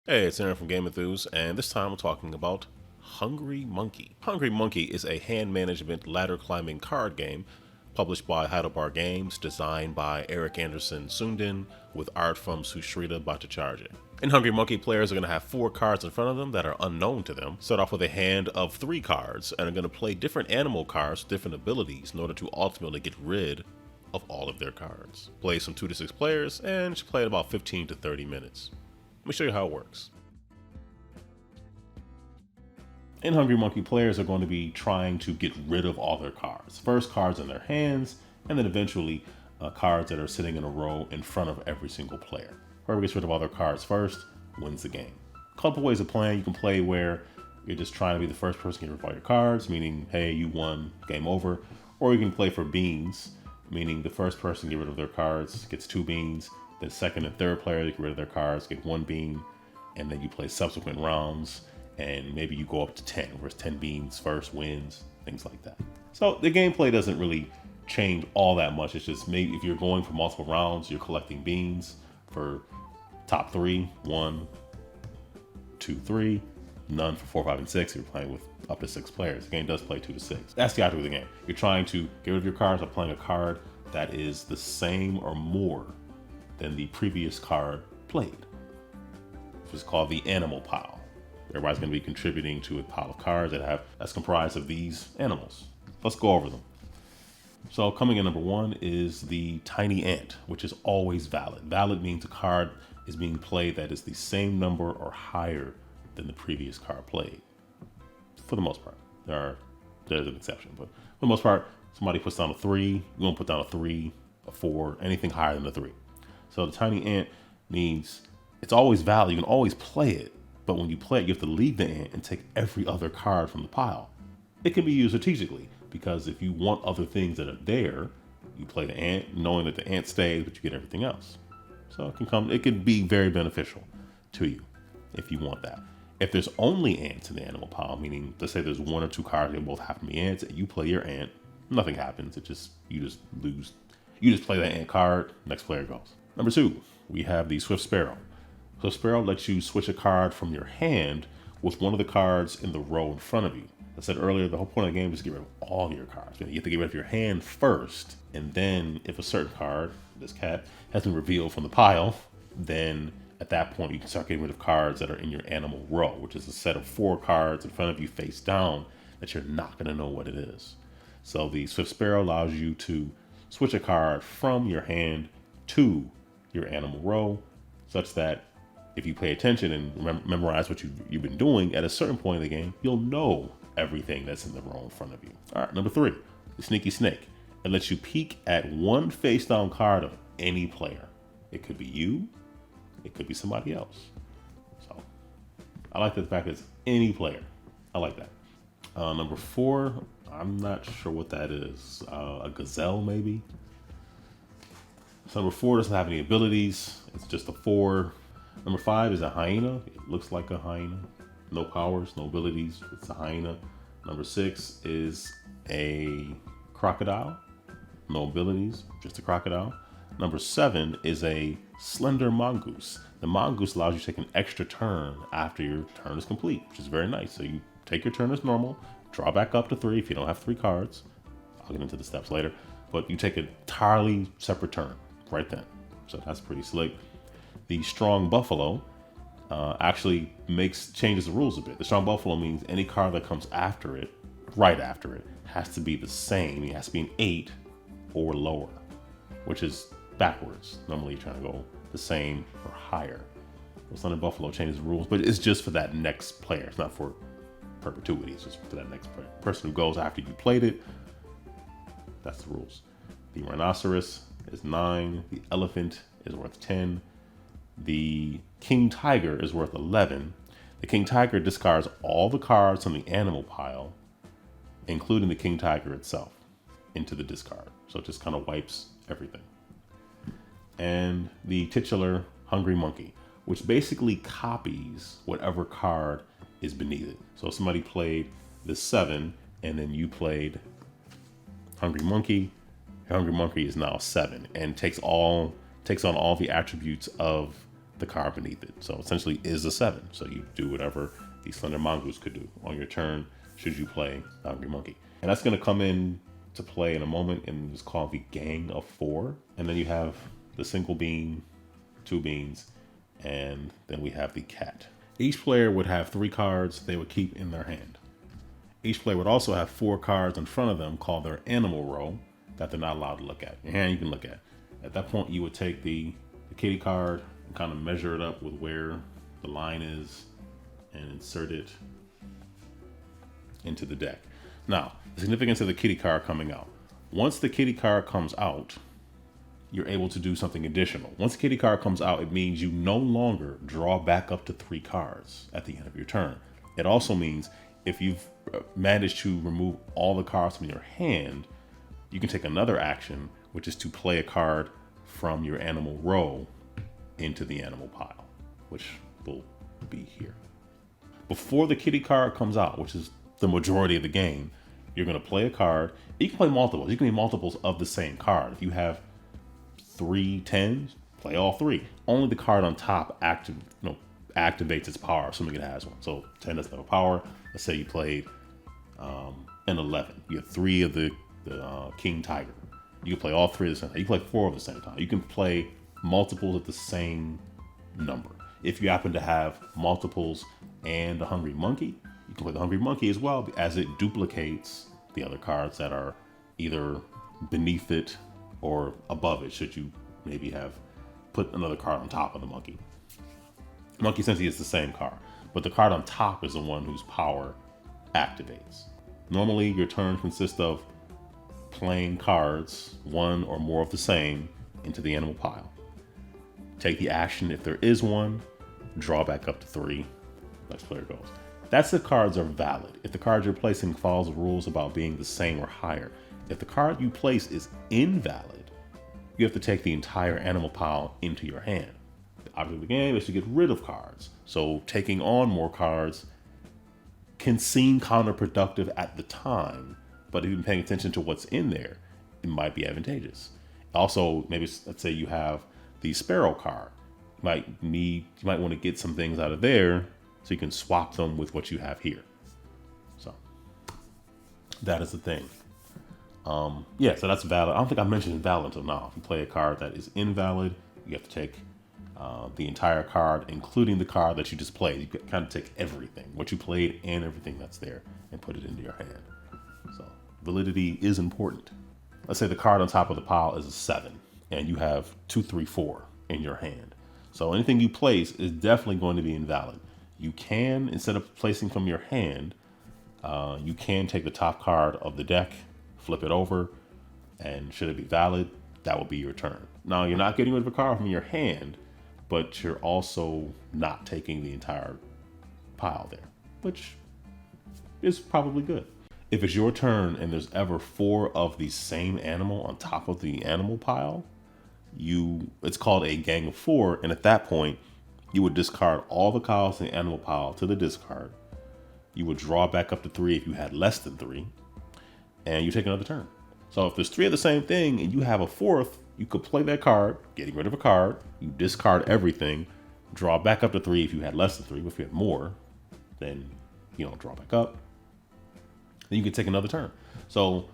Hey, it's Aaron from GameEnthus, and this time we're talking about Hungry Monkey. Hungry Monkey is a hand management ladder climbing card game published by HeidelBÄR Games, designed by Erik Andersson Sundén, with art from Sushrita Bhattacharjee. In Hungry Monkey, players are going to have 4 cards in front of them that are unknown to them. Start off with a hand of 3 cards and are going to play different animal cards with different abilities in order to ultimately get rid of all of their cards. Plays from 2 to 6 players and should play in about 15 to 30 minutes. Let me show you how it works. In Hungry Monkey, players are going to be trying to get rid of all their cards. First, cards in their hands, and then eventually cards that are sitting in a row in front of every single player. Whoever gets rid of all their cards first wins the game. A couple ways of playing. You can play where you're just trying to be the first person to get rid of all your cards, meaning, hey, you won, game over. Or you can play for beans, meaning the first person to get rid of their cards gets 2 beans. The second and third player to get rid of their cards get 1 bean, and then you play subsequent rounds, and maybe you go up to 10, where it's 10 beans first wins, things like that. So the gameplay doesn't really change all that much. It's just maybe if you're going for multiple rounds, you're collecting beans for top 3, 1, 2, 3, none for 4, 5, and 6. You're playing with up to 6 players. The game does play 2 to 6. That's the object of the game. You're trying to get rid of your cards by playing a card that is the same or more than the previous card played, which is called the animal pile. Everybody's going to be contributing to a pile of cards that's comprised of these animals. Let's go over them. So coming in number 1 is the tiny ant, which is always valid. Valid means a card is being played that is the same number or higher than the previous card played. For the most part, there's an exception, but for the most part, somebody puts down a 3, you're going to put down a 3, a 4, anything higher than a 3. So the tiny ant means it's always valid. You can always play it, but when you play it, you have to leave the ant and take every other card from the pile. It can be used strategically, because if you want other things that are there, you play the ant, knowing that the ant stays, but you get everything else. So it can be very beneficial to you if you want that. If there's only ants in the animal pile, meaning let's say there's 1 or 2 cards that both happen to be ants, and you play your ant, nothing happens. You just lose. You just play that ant card, next player goes. Number 2, we have the Swift Sparrow. Swift Sparrow lets you switch a card from your hand with one of the cards in the row in front of you. I said earlier, the whole point of the game is to get rid of all your cards. You have to get rid of your hand first, and then if a certain card, this cat, has been revealed from the pile, then at that point you can start getting rid of cards that are in your animal row, which is a set of 4 cards in front of you face down that you're not going to know what it is. So the Swift Sparrow allows you to switch a card from your hand to your animal row, such that if you pay attention and memorize what you've been doing, at a certain point in the game, you'll know everything that's in the row in front of you. All right, number 3, the Sneaky Snake. It lets you peek at 1 face down card of any player. It could be you, it could be somebody else. So I like the fact that it's any player. I like that. Number 4, I'm not sure what that is. A gazelle, maybe? So number 4 doesn't have any abilities. It's just a 4. Number 5 is a hyena. It looks like a hyena. No powers, no abilities. It's a hyena. Number 6 is a crocodile. No abilities, just a crocodile. Number 7 is a slender mongoose. The mongoose allows you to take an extra turn after your turn is complete, which is very nice. So you take your turn as normal, draw back up to 3 if you don't have 3 cards. I'll get into the steps later. But you take an entirely separate turn right then. So that's pretty slick. The strong buffalo actually changes the rules a bit. The strong buffalo means any card that comes after it, right after it, has to be the same. It has to be an 8 or lower, which is backwards. Normally you're trying to go the same or higher. The Slender Buffalo changes the rules, but it's just for that next player. It's not for perpetuity. It's just for that next player. Person who goes after you played it, that's the rules. The rhinoceros is 9. The elephant is worth 10. The king tiger is worth 11. The king tiger discards all the cards on the animal pile, including the king tiger itself, into the discard. So it just kind of wipes everything. And the titular hungry monkey, which basically copies whatever card is beneath it. So if somebody played the 7 and then you played hungry monkey is now 7 and takes on all the attributes of the card beneath it. So essentially is a 7. So you do whatever the Slender Mongoose could do on your turn should you play the Hungry Monkey. And that's going to come in to play in a moment, and it's called the Gang of 4. And then you have the single bean, 2 beans, and then we have the cat. Each player would have 3 cards they would keep in their hand. Each player would also have 4 cards in front of them called their animal row that they're not allowed to look at. Your hand you can look at. At that point, you would take the kitty card and kind of measure it up with where the line is and insert it into the deck. Now, the significance of the kitty card coming out. Once the kitty card comes out, you're able to do something additional. Once the kitty card comes out, it means you no longer draw back up to 3 cards at the end of your turn. It also means if you've managed to remove all the cards from your hand, you can take another action, which is to play a card from your animal row into the animal pile, which will be here. Before the kitty card comes out, which is the majority of the game, you're going to play a card. You can play multiples. You can be multiples of the same card. If you have 3 10s, play all 3. Only the card on top activates its power, assuming it has one. So 10 doesn't have a power. Let's say you played an 11. You have 3 of the King Tiger. You can play all 3 at the same time. You can play 4 at the same time. You can play multiples at the same number. If you happen to have multiples and a Hungry Monkey, you can play the Hungry Monkey as well, as it duplicates the other cards that are either beneath it or above it, should you maybe have put another card on top of the monkey. Monkey essentially is the same card, but the card on top is the one whose power activates. Normally, your turn consists of playing cards, 1 or more of the same, into the animal pile. Take the action if there is one, draw back up to 3, next player goes. That's if cards are valid. If the card you're placing follows the rules about being the same or higher. If the card you place is invalid, you have to take the entire animal pile into your hand. The object of the game is to get rid of cards. So taking on more cards can seem counterproductive at the time, but if you've been paying attention to what's in there, it might be advantageous. Also, maybe let's say you have the Sparrow card. You might want to get some things out of there so you can swap them with what you have here. So that is the thing. Yeah, so that's valid. I don't think I mentioned invalid until now. If you play a card that is invalid, you have to take the entire card, including the card that you just played. You kind of take everything, what you played and everything that's there, and put it into your hand. So validity is important. Let's say the card on top of the pile is a 7, and you have 2, 3, 4 in your hand. So anything you place is definitely going to be invalid. You can, instead of placing from your hand, you can take the top card of the deck, flip it over, and should it be valid, that will be your turn. Now, you're not getting rid of a card from your hand, but you're also not taking the entire pile there, which is probably good. If it's your turn and there's ever 4 of the same animal on top of the animal pile, it's called a gang of 4, and at that point, you would discard all the cards in the animal pile to the discard. You would draw back up to 3 if you had less than 3, and you take another turn. So if there's 3 of the same thing and you have a 4th, you could play that card, getting rid of a card, you discard everything, draw back up to 3 if you had less than 3, but if you had more, then draw back up. Then you can take another turn. So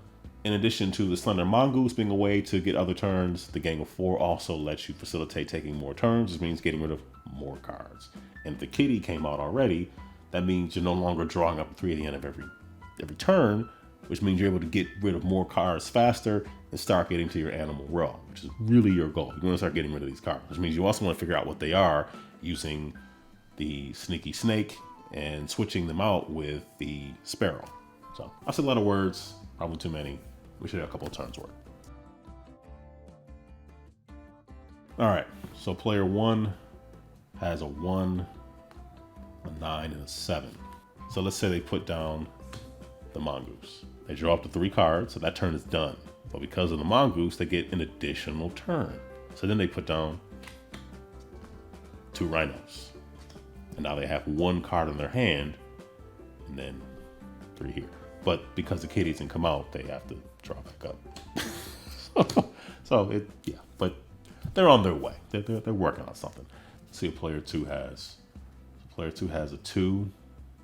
in addition to the Slender Mongoose being a way to get other turns, the Gang of 4 also lets you facilitate taking more turns, which means getting rid of more cards. And if the kitty came out already, that means you're no longer drawing up to 3 at the end of every turn, which means you're able to get rid of more cards faster and start getting to your animal row, which is really your goal. You want to start getting rid of these cards, which means you also want to figure out what they are using the Sneaky Snake and switching them out with the Sparrow. So I said a lot of words, probably too many. We should have a couple of turns worth. All right, so player 1 has a 1, a 9, and a 7. So let's say they put down the Mongoose. They draw up to 3 cards, so that turn is done. But because of the Mongoose, they get an additional turn. So then they put down 2 Rhinos. And now they have 1 card in their hand, and then 3 here. But because the kitty didn't come out, they have to draw back up. But they're on their way. They're working on something. see what player 2 has. So player 2 has a 2,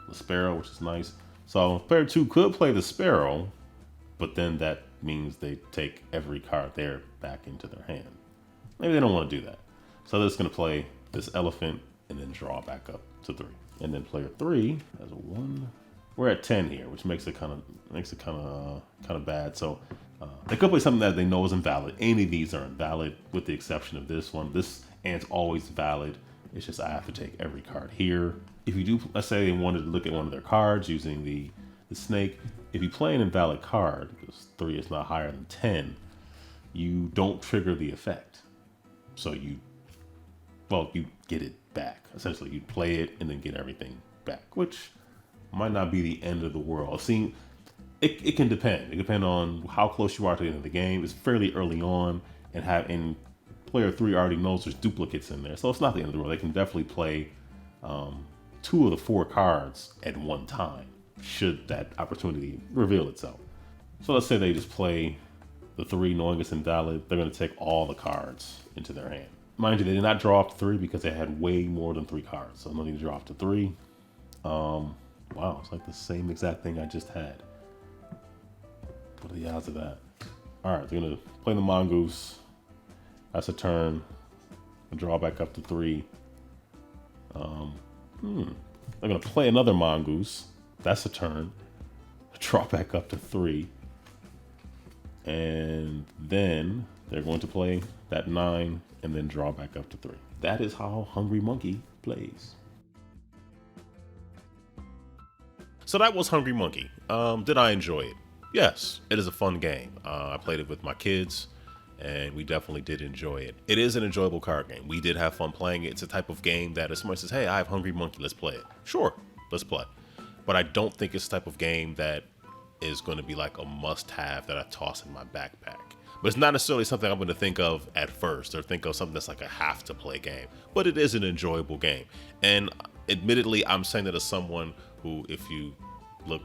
the Sparrow, which is nice. So player 2 could play the Sparrow, but then that means they take every card there back into their hand. Maybe they don't want to do that. So they're just going to play this Elephant and then draw back up to 3. And then player 3 has a 1. We're at 10 here, which makes it kind of bad. So they could play something that they know is invalid. Any of these are invalid, with the exception of this one. This ant's always valid. It's just I have to take every card here. If you do, let's say they wanted to look at one of their cards using the snake. If you play an invalid card, because 3 is not higher than 10, you don't trigger the effect. So you get it back. Essentially, you play it and then get everything back, which might not be the end of the world. See, it can depend. It depends on how close you are to the end of the game. It's fairly early on, and player 3 already knows there's duplicates in there, so it's not the end of the world. They can definitely play 2 of the 4 cards at one time, should that opportunity reveal itself. So let's say they just play the 3 knowing it's invalid. They're going to take all the cards into their hand. Mind you, they did not draw up to 3 because they had way more than 3 cards. So no need to draw up to 3. Wow, it's like the same exact thing I just had. What are the odds of that? All right, they're going to play the Mongoose. That's a turn. Draw back up to 3. They're going to play another Mongoose. That's a turn. Draw back up to 3. And then they're going to play that 9 and then draw back up to 3. That is how Hungry Monkey plays. So that was Hungry Monkey. Did I enjoy it? Yes, it is a fun game. I played it with my kids, and we definitely did enjoy it. It is an enjoyable card game. We did have fun playing it. It's a type of game that if somebody says, hey, I have Hungry Monkey, let's play it. Sure, let's play. But I don't think it's the type of game that is going to be like a must-have that I toss in my backpack. But it's not necessarily something I'm going to think of at first or think of something that's like a have-to-play game. But it is an enjoyable game. And admittedly, I'm saying that as someone who, if you look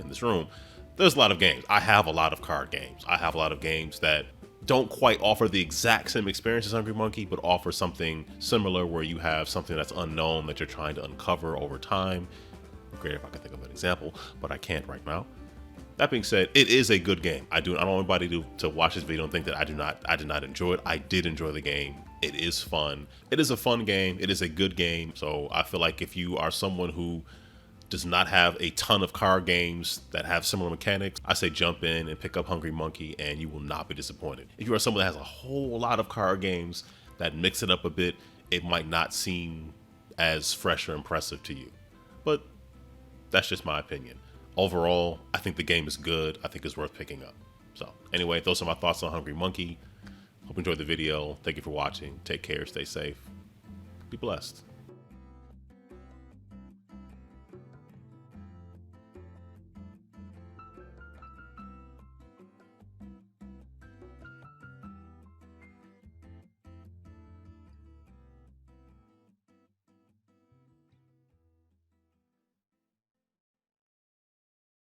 in this room, there's a lot of games. I have a lot of card games. I have a lot of games that don't quite offer the exact same experience as Hungry Monkey, but offer something similar where you have something that's unknown that you're trying to uncover over time. Great if I could think of an example, but I can't right now. That being said, it is a good game. I don't want anybody to watch this video and think that I did not enjoy it. I did enjoy the game. It is fun. It is a fun game. It is a good game. So I feel like if you are someone who does not have a ton of card games that have similar mechanics, I say jump in and pick up Hungry Monkey and you will not be disappointed. If you are someone that has a whole lot of card games that mix it up a bit, it might not seem as fresh or impressive to you. But that's just my opinion. Overall, I think the game is good. I think it's worth picking up. So anyway, those are my thoughts on Hungry Monkey. Hope you enjoyed the video. Thank you for watching. Take care. Stay safe. Be blessed.